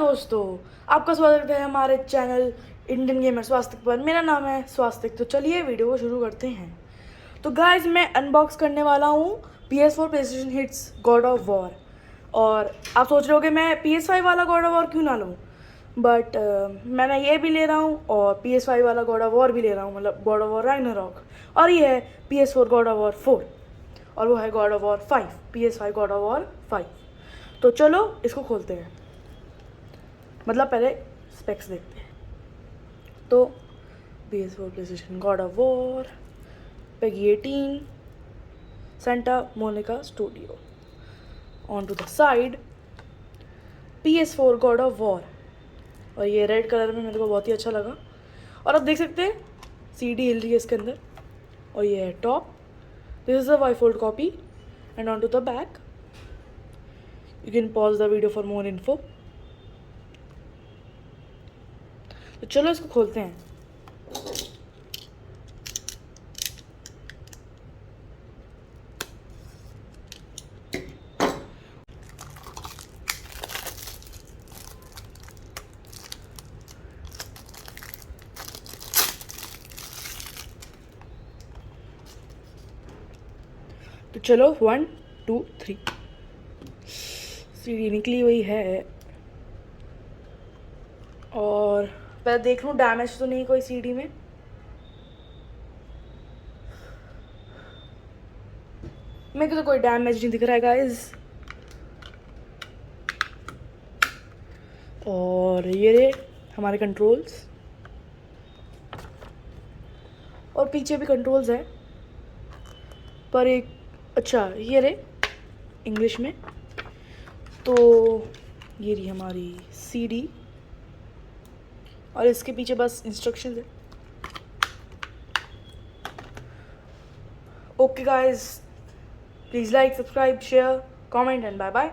दोस्तों, आपका स्वागत है हमारे चैनल इंडियन गेमर स्वास्तिक पर। मेरा नाम है स्वास्तिक। तो चलिए वीडियो को शुरू करते हैं। तो गाइज मैं अनबॉक्स करने वाला हूँ PS4 PlayStation hits God of War. और आप सोच रहे हो कि मैं PS5 वाला गॉड ऑफ वॉर क्यों ना लूँ, बट मैं ये भी ले रहा हूँ और PS5 वाला गॉड ऑफ वॉर भी ले रहा हूँ, मतलब गॉड ऑफ वॉर रैग्नारॉक। और ये है PS4 गॉड ऑफ वॉर 4 और वो है God of war 5, PS5 God of war 5। तो चलो इसको खोलते हैं, मतलब पहले स्पेक्स देखते हैं। तो PS4 PlayStation God of War, PEGI 18, Santa Monica studio. On to the side PS4 God of War, और ये रेड कलर में मेरे को बहुत ही अच्छा लगा। और आप देख सकते हैं CD हिल रही है इसके अंदर, और ये है top. This is a bifold copy and on to the back you can pause the video for more info. तो चलो इसको खोलते हैं। तो चलो 1 2 3 सीडी निकली हुई है। और पहले देख लूँ डैमेज तो नहीं कोई सीडी में। मेरे को तो कोई डैमेज नहीं दिख रहा है गाइस। और ये रहे हमारे कंट्रोल्स, और पीछे भी कंट्रोल्स है, पर एक अच्छा ये रहे इंग्लिश में। तो ये रही हमारी सीडी, और इसके पीछे बस इंस्ट्रक्शंस है। Okay guys, please like, subscribe, share, comment and bye bye.